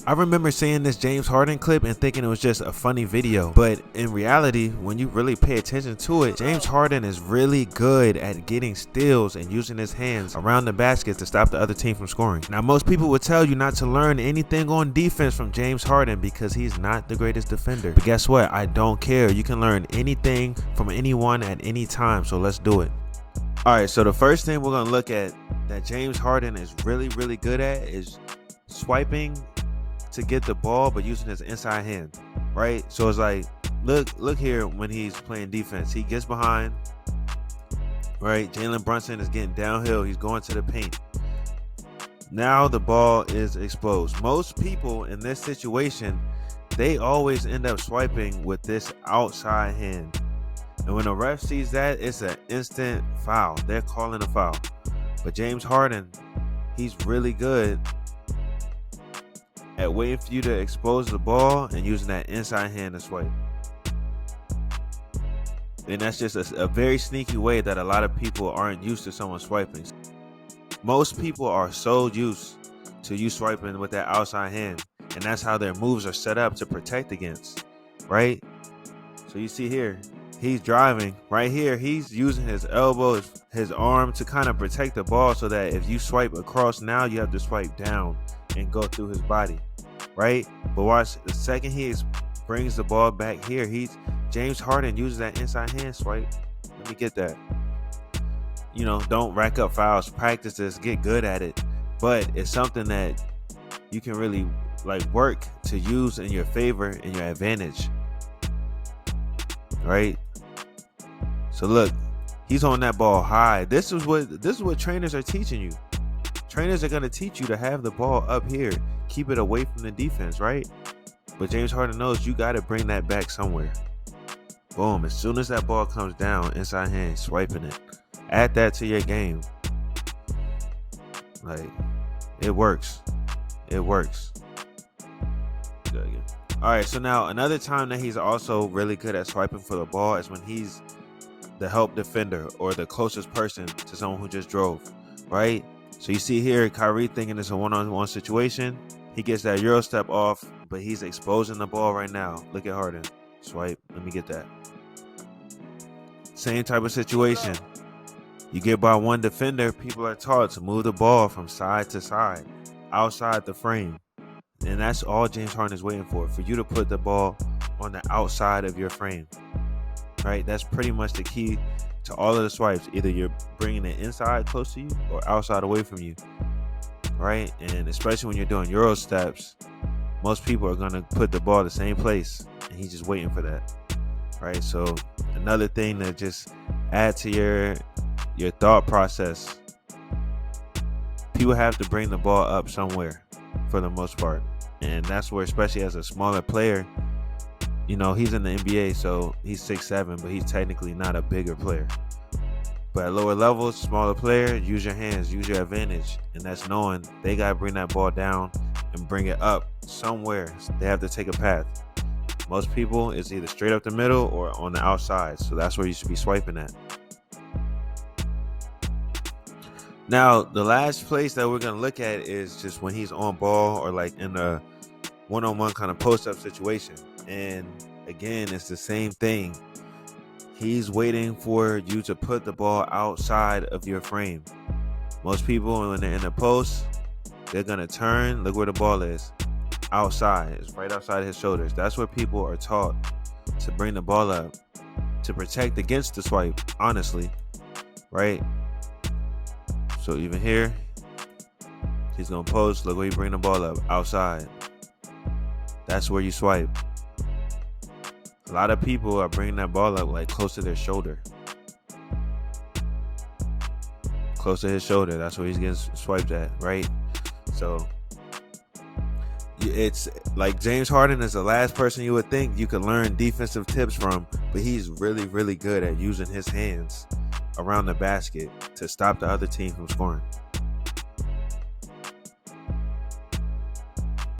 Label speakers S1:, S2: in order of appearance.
S1: I remember seeing this James Harden clip and thinking it was just a funny video, but in reality, when you really pay attention to it, James Harden is really good at getting steals and using his hands around the basket to stop the other team from scoring. Now, most people would tell you not to learn anything on defense from James Harden because he's not the greatest defender. But guess what? I don't care. You can learn anything from anyone at any time, so let's do it. All right, so the first thing we're going to look at that James Harden is really good at is swiping to get the ball but using his inside hand, right? So it's like, look here when he's playing defense. He gets behind, right? Jalen Brunson is getting downhill. He's going to the paint. Now the ball is exposed. Most people in this situation, they always end up swiping with this outside hand. And when the ref sees that, it's an instant foul. They're calling a foul. But James Harden, he's really good at waiting for you to expose the ball and using that inside hand to swipe. And that's just a very sneaky way that a lot of people aren't used to someone swiping. Most people are so used to you swiping with that outside hand, and that's how their moves are set up to protect against, right? So you see here, he's driving right here. He's using his elbow, his arm to kind of protect the ball so that if you swipe across, now you have to swipe down and go through his body, right? But watch, the second he brings the ball back here, James Harden uses that inside hand swipe. Let me get that. You know, don't rack up fouls. Practice this, get good at it. But it's something that you can really work to use in your favor, in your advantage, right? So look, he's on that ball high. This is what trainers are teaching you. Trainers are going to teach you to have the ball up here, keep it away from the defense, right? But James Harden knows you got to bring that back somewhere. Boom, as soon as that ball comes down, inside hand, swiping it. Add that to your game. It works. It works. Good again. All right, so now another time that he's also really good at swiping for the ball is when he's the help defender or the closest person to someone who just drove, right? So you see here, Kyrie thinking it's a one-on-one situation. He gets that Euro step off, but he's exposing the ball right now. Look at Harden. Swipe. Let me get that. Same type of situation. You get by one defender, people are taught to move the ball from side to side, outside the frame. And that's all James Harden is waiting for you to put the ball on the outside of your frame, right? That's pretty much the key to all of the swipes. Either you're bringing it inside close to you or outside away from you, right? And especially when you're doing Euro steps, most people are going to put the ball the same place, and he's just waiting for that, right? So another thing that just add to your thought process, people have to bring the ball up somewhere for the most part. And that's where, especially as a smaller player, you know, he's in the NBA, so he's 6'7", but he's technically not a bigger player. But at lower levels, smaller player, use your hands, use your advantage. And that's knowing they got to bring that ball down and bring it up somewhere. They have to take a path. Most people, it's either straight up the middle or on the outside. So that's where you should be swiping at. Now, the last place that we're going to look at is just when he's on ball or in a one-on-one kind of post-up situation. And again, it's the same thing. He's waiting for you to put the ball outside of your frame. Most people, when they're in the post, they're going to turn. Look where the ball is. Outside. It's right outside his shoulders. That's where people are taught to bring the ball up to protect against the swipe, honestly, right? So even here, he's going to post. Look where you bring the ball up. Outside. That's where you swipe. A lot of people are bringing that ball up close to their shoulder. Close to his shoulder. That's where he's getting swiped at, right? So it's like James Harden is the last person you would think you could learn defensive tips from, but he's really good at using his hands around the basket to stop the other team from scoring.